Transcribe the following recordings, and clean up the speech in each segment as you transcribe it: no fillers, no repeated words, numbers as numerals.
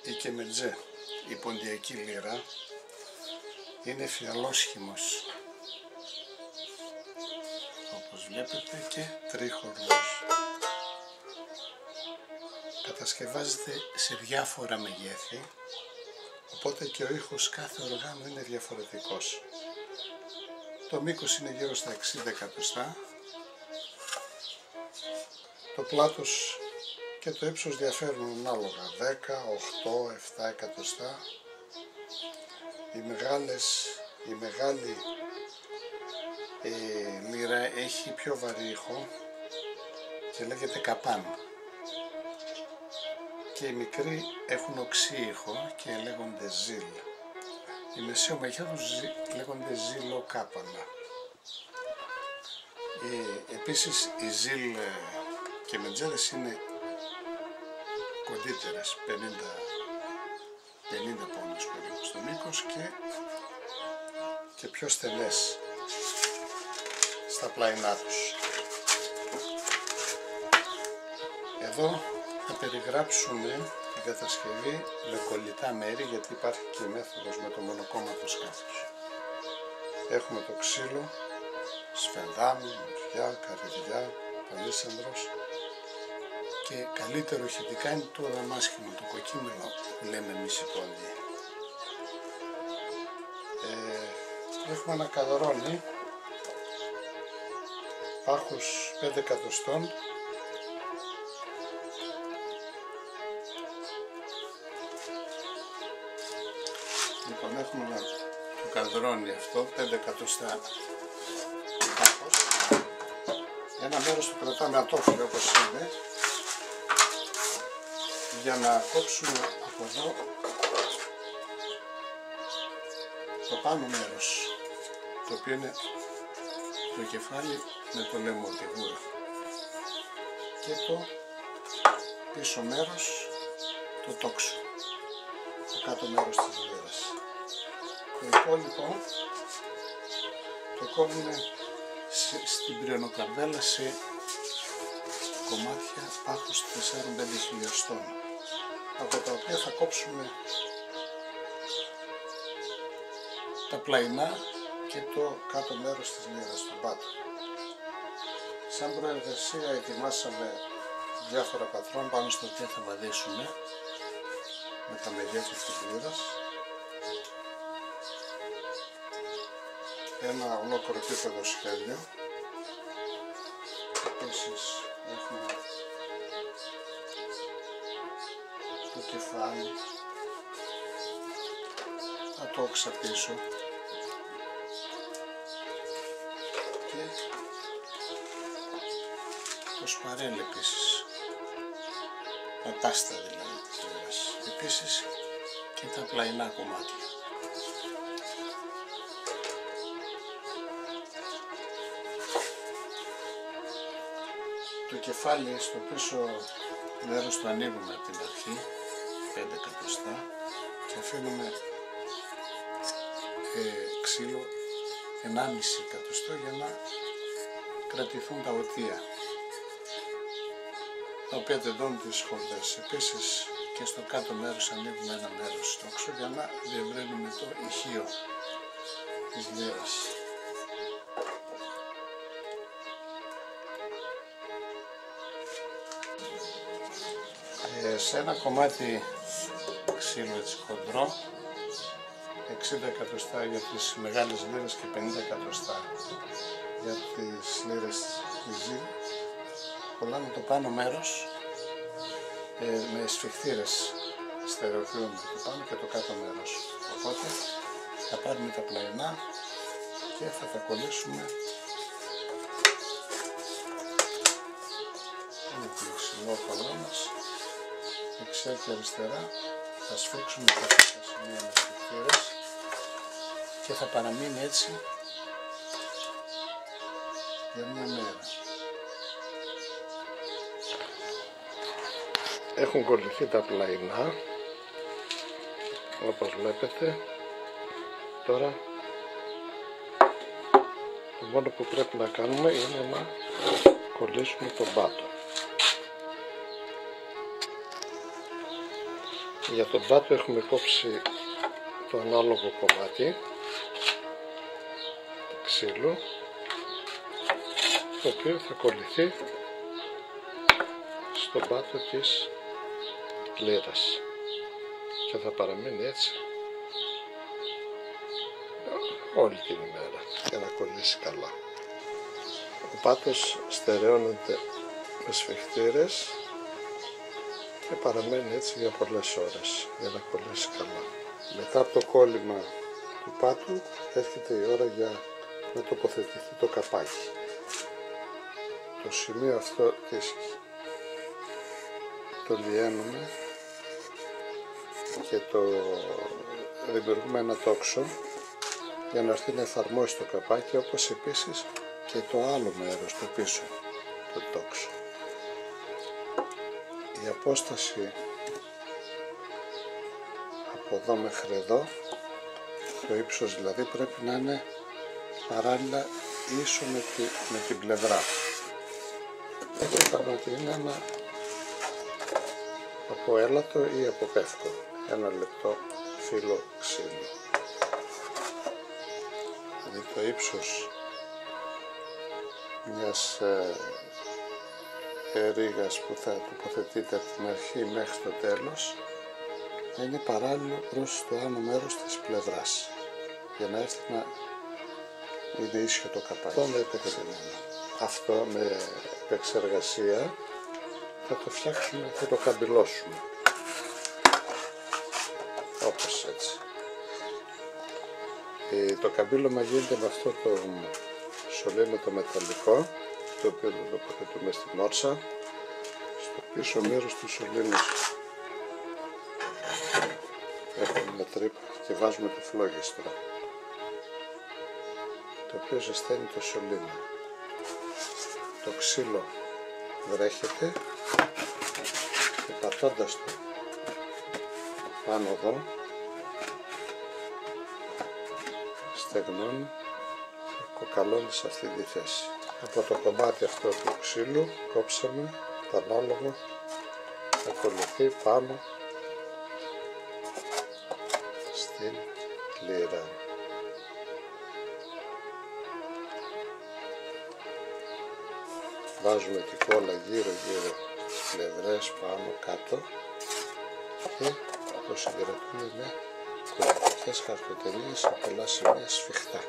η κεμετζέ, η ποντιακή λύρα, είναι φιαλόσχημος, όπως βλέπετε, και τρίχορδος. Κατασκευάζεται σε διάφορα μεγέθη, οπότε και ο ήχος κάθε οργάνου είναι διαφορετικός. Το μήκος είναι γύρω στα 60 εκατοστά, το πλάτος και το ύψος διαφέρουν ανάλογα, 10, 8, 7 εκατοστά. Η μεγάλη λύρα έχει πιο βαρύ ήχο και λέγεται καπάν, και οι μικροί έχουν οξύ ήχο και λέγονται ζήλ. Οι μεσαίου μεγέθους λέγονται ζήλο-κάπανα. Επίσης οι ζήλ και μετζέδες είναι κοντύτερες, 50 πόντους περίπου στο μήκος και πιο στενές στα πλαϊνά τους. Εδώ θα περιγράψουμε την κατασκευή με κολλητά μέρη, γιατί υπάρχει και η μέθοδος με το μονοκόμματο σκάφος. Έχουμε το ξύλο, σφενδάμι, μορφιά, καρυδιά, παλίσανδρος, και καλύτερο ηχητικά είναι το δαμάσχημο, το κοκκίμιλο που λέμε εμείς οι πόντιοι. Έχουμε ένα καδρόνι πάχους 5 εκατοστών, λοιπόν έχουμε το καδρόνι αυτό 5 εκατοστά πάχος. Ένα μέρος το κρατάμε ατόφυλλο όπως είναι, για να κόψουμε από εδώ το πάνω μέρος, το οποίο είναι το κεφάλι με το λαιμό, τη γούρα, και το πίσω μέρος, το τόξο, το κάτω μέρος της λύρας. Το υπόλοιπο το κόβουμε στην πριονοκαρδέλα σε κομμάτια πάχους 4-5 χιλιοστών, από τα οποία θα κόψουμε τα πλαϊνά και το κάτω μέρος της λύρας, τον πάτο. Σαν προεργασία ετοιμάσαμε διάφορα πατρόν πάνω στο οποίο θα βαδίσουμε με τα μεγέθη της λύρας. Ένα ολόκληρο επίπεδο σχέδιο. Επίσης έχουμε το κεφάλι, τα τόξα πίσω και το σπαρέλ επίσης, τα τάστα δηλαδή της λύρας, επίσης και τα πλαϊνά κομμάτια. Το κεφάλι στο πίσω μέρος το ανοίγουμε από την αρχή 5 εκατοστά και αφήνουμε ξύλο 1,5 εκατοστό για να κρατηθούν τα οτεία, τα οποία τεντώνουν τις χορδές. Επίσης και στο κάτω μέρος ανοίγουμε ένα μέρος στόξο για να διευρύνουμε το ηχείο της λύρας. Σε ένα κομμάτι ξύλο έτσι χοντρό, 60 εκατοστά για τις μεγάλες λύρες και 50 εκατοστά για τις λύρες της ζήλ, κολλάμε το πάνω μέρος με σφιχτήρες, στερεοποιούμε το πάνω και το κάτω μέρος. Οπότε θα πάρουμε τα πλαϊνά και θα τα κολλήσουμε με το ξυλόφαλό μας δεξιά και αριστερά. Θα σφίξουμε τα σημεία με σφιχτήρες και θα παραμείνει έτσι για μια μέρα. Έχουν κολληθεί τα πλαϊνά όπως βλέπετε. Τώρα το μόνο που πρέπει να κάνουμε είναι να κολλήσουμε τον πάτο. Για τον πάτο έχουμε κόψει το ανάλογο κομμάτι του ξύλου, το οποίο θα κολληθεί στον πάτο της λίρας και θα παραμείνει έτσι όλη την ημέρα για να κολλήσει καλά. Ο πάτος στερεώνεται με σφιχτήρες και παραμένει έτσι για πολλές ώρες για να κολλήσει καλά. Μετά από το κόλλημα του πάτου έρχεται η ώρα για να τοποθετηθεί το καπάκι. Το σημείο αυτό το λιένουμε και το δημιουργούμε ένα τόξο για να έρθει να εφαρμόσει το καπάκι, όπως επίσης και το άλλο μέρος, το πίσω, το τόξο. Η απόσταση από εδώ μέχρι εδώ, το ύψος δηλαδή, πρέπει να είναι παράλληλα ίσο με την πλευρά. Εδώ είπαμε ότι είναι ένα από έλατο ή από πεύκο, ένα λεπτό φύλλο ξύλου. Δηλαδή το ύψος μιας ρήγας που θα τοποθετείται από την αρχή μέχρι το τέλος να είναι παράλληλο προς το άνω μέρος της πλευράς, για να έρθει να είναι ίσιο το καπάκι. Αυτό με επεξεργασία θα το φτιάξουμε, θα το καμπυλώσουμε όπως έτσι. Το καμπύλωμα γίνεται με αυτό το σωλήνο το μεταλλικό, το οποίο το τοποθετούμε στη μόρσα. Στο πίσω μέρος του σωλήνου έχουμε μια τρύπα και βάζουμε το φλόγιστρο, το οποίο ζεσταίνει το σωλήνο. Το ξύλο βρέχεται και πατώντας το πάνω εδώ στεγνώνει και κοκαλώνει σε αυτή τη θέση. Από το κομμάτι αυτό του ξύλου κόψαμε το ανάλογο να ακολουθεί πάνω στην λίρα. Βάζουμε την κόλλα γύρω στις πλευρές, πάνω κάτω και το συγκρατούμε με κολλητικές χαρτοτενίες σε πολλά σημεία σφιχτά.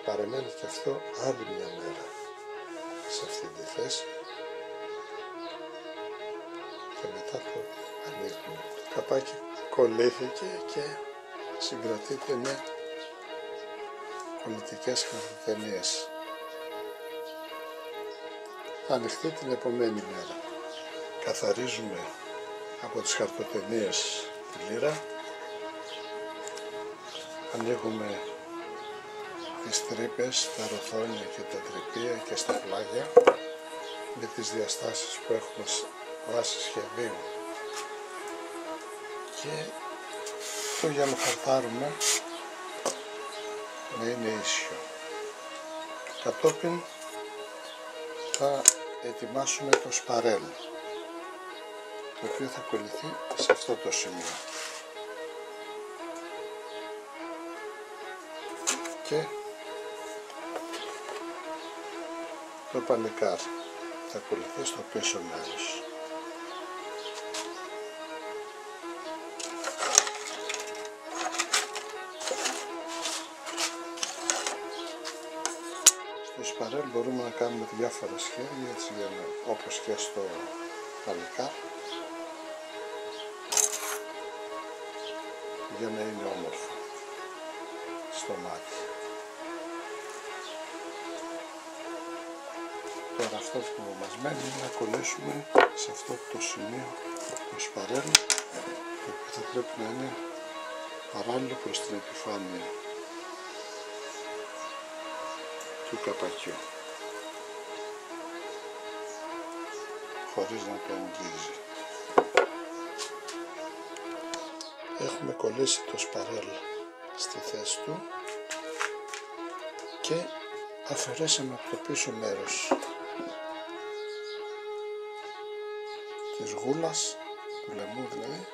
Παραμένει και αυτό άλλη μια μέρα σε αυτή τη θέση και μετά το ανοίγουμε. Το καπάκι κολλήθηκε και συγκρατείται με κολλητικές χαρτοτενίες. Θα ανοιχτεί την επομένη μέρα. Καθαρίζουμε από τις χαρτοτενίες τη λίρα, ανοίγουμε τις τρύπες, τα ρουθόνια και τα τρυπία και στα πλάγια με τις διαστάσεις που έχουμε βάσει σχεδίου και το γιανοχαρτάρουμε να είναι ίσιο. Κατόπιν θα ετοιμάσουμε το σπαρέλ, το οποίο θα κολληθεί σε αυτό το σημείο και το πανικάρ θα κολληθεί στο πίσω μέρος. Στο σπαρέλ μπορούμε να κάνουμε διάφορα σχέδια, έτσι, για να, όπως και στο πανικάρ, για να είναι όμορφο στο μάτι. Τώρα αυτό που μας μένει είναι να κολλήσουμε σε αυτό το σημείο το σπαρέλ, το οποίο θα πρέπει να είναι παράλληλο προς την επιφάνεια του καπακιού, χωρίς να το αγγίζει. Έχουμε κολλήσει το σπαρέλ στη θέση του και αφαιρέσαμε από το πίσω μέρος της γούλας του λαιμού δηλαδή,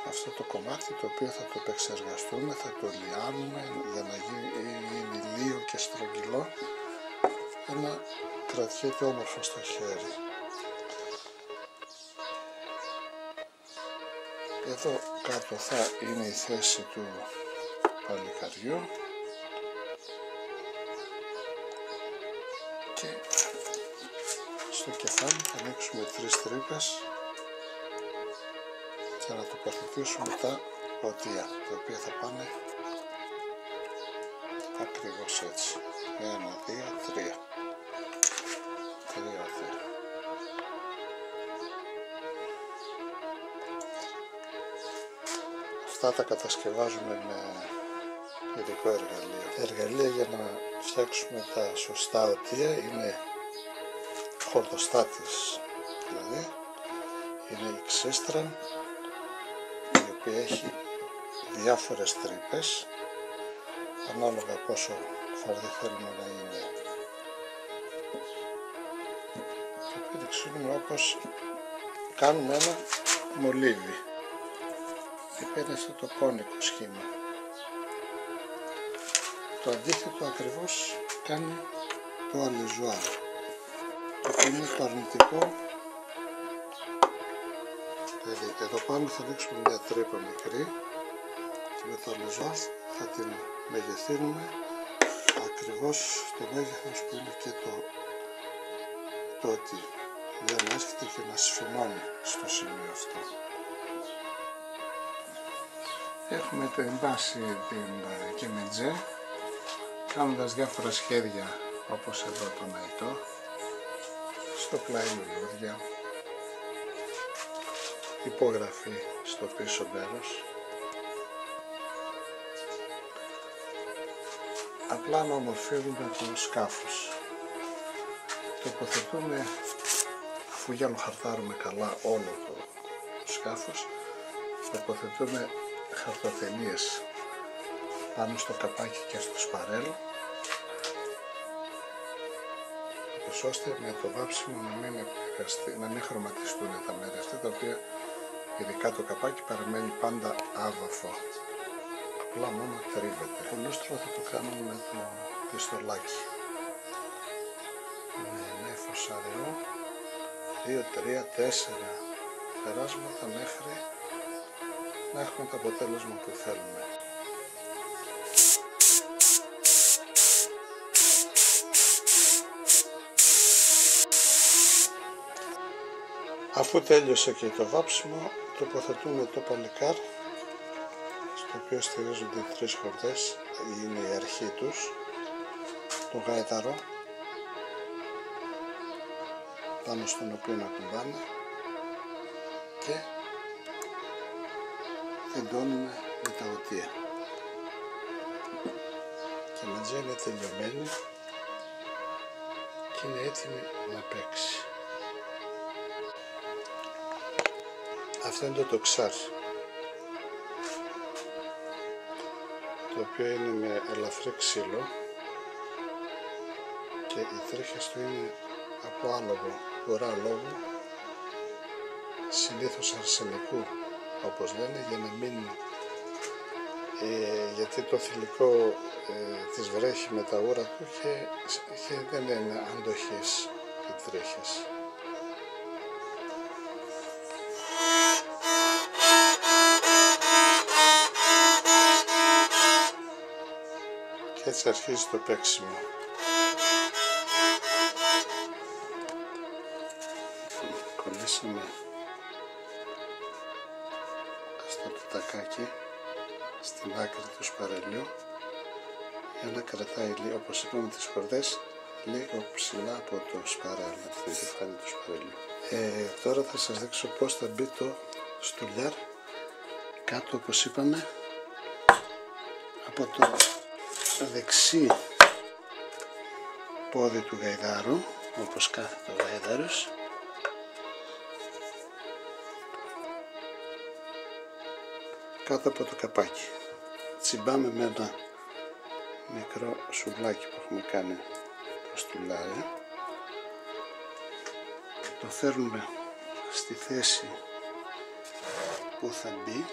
αυτό το κομμάτι το οποίο θα το επεξεργαστούμε, θα το λιάνουμε για να γίνει λίο και στρογγυλό, για να κρατιέται όμορφα στο χέρι. Εδώ κάτω θα είναι η θέση του παλικαριού και στο κεφάλι θα ανοίξουμε 3 τρύπες και να τοποθετήσουμε τα ποτία, τα οποία θα πάνε ακριβώς έτσι. 1, 2, 3. 3 οδεία. Αυτά τα κατασκευάζουμε με ειδικό εργαλείο. Τα εργαλεία για να φτιάξουμε τα σωστά οτεία είναι χορδοστάτης, δηλαδή είναι η ξύστρα, η οποία έχει διάφορες τρύπες ανάλογα πόσο φαρδί θέλουμε να είναι. Το οποίο δεξιούμε όπως κάνουμε ένα μολύβι, είναι αυτό το κόνικο σχήμα. Το αντίθετο ακριβώς κάνει το αλεζουάρ, που είναι το αρνητικό. Δηλαδή εδώ πάνω θα δείξουμε μια τρύπα μικρή και με το αλεζουάρ θα την μεγεθύνουμε ακριβώς στο μέγεθος που είναι και το ότι για να έρχεται και να σφινώνει στο σημείο αυτό. Έχουμε τεμπάσει την κεμετζέ κάνοντας διάφορα σχέδια, όπως εδώ τον αητό, στο πλάι λουλούδια, υπογραφή στο πίσω μέρος. Απλά να ομορφύνουμε το σκάφος. Τοποθετούμε, αφού για να χαρτάρουμε καλά όλο το σκάφος, τοποθετούμε χαρτοτενίες πάνω στο καπάκι και στο σπαρέλ, ώστε με το βάψιμο να μην χρωματιστούν τα μέρη αυτά, τα οποία ειδικά το καπάκι παραμένει πάντα άβαφο, απλά μόνο τρίβεται. Το λούστρο θα το κάνουμε με το πιστολάκι, με νέφος αριό, 2, 3, 4 περάσματα μέχρι να έχουμε το αποτέλεσμα που θέλουμε. Αφού τέλειωσε και το βάψιμο, τοποθετούμε το παλικάρ, στο οποίο στηρίζονται οι 3 χορδές, είναι η αρχή τους, το γάιταρο, πάνω στον οποίο να κουμπάνε, και εντώνουμε με τα οτεία. Και μαζί είναι τελειωμένη και είναι έτοιμη να παίξει. Αυτό είναι το τοξάρι, το οποίο είναι με ελαφρύ ξύλο και οι τρίχες του είναι από άλογο, ουρά αλόγου, συνήθως αρσενικού όπως λένε, για να μην, γιατί το θηλυκό τις βρέχει με τα ούρα του και δεν είναι αντοχές οι τρίχες. Και έτσι αρχίζει το παίξιμο. Κολλήσαμε αυτό το τακάκι στην άκρη του σπαρελιού για να κρατάει λίγο, όπως είπαμε, τις χορδές λίγο ψηλά από το σπαρέλ, από το κεφάλι του σπαρελιού. Τώρα θα σας δείξω πώς θα μπει το στουλιάρ κάτω, όπως είπαμε, από το δεξί πόδι του γαϊδάρου, όπως κάθεται ο γαϊδάρος, κάτω από το καπάκι. Τσιμπάμε με ένα μικρό σουβλάκι που έχουμε κάνει το στουλάρι, το φέρνουμε στη θέση που θα μπει.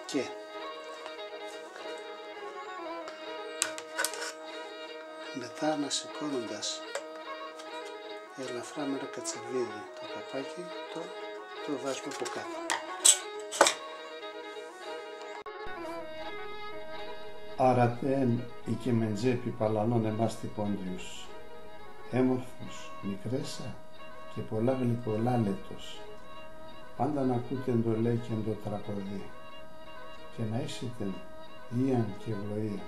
Και μετά ανασηκώνοντας ελαφρά με ένα κατσαβίδι το καπάκι, το βάζουμε από κάτω. Αρατέν η μεντζέπη παλανών εμάς τυπόντιους, έμορφος, μικρέσα και πολλά γλυκολάλετος, πάντα να ακούτε εντολέ και εντοτραποδί, και να είσετε Ιαν και ευλογία.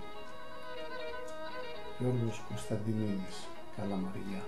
Γιώργος Κωνσταντινίδης, Καλαμαριά.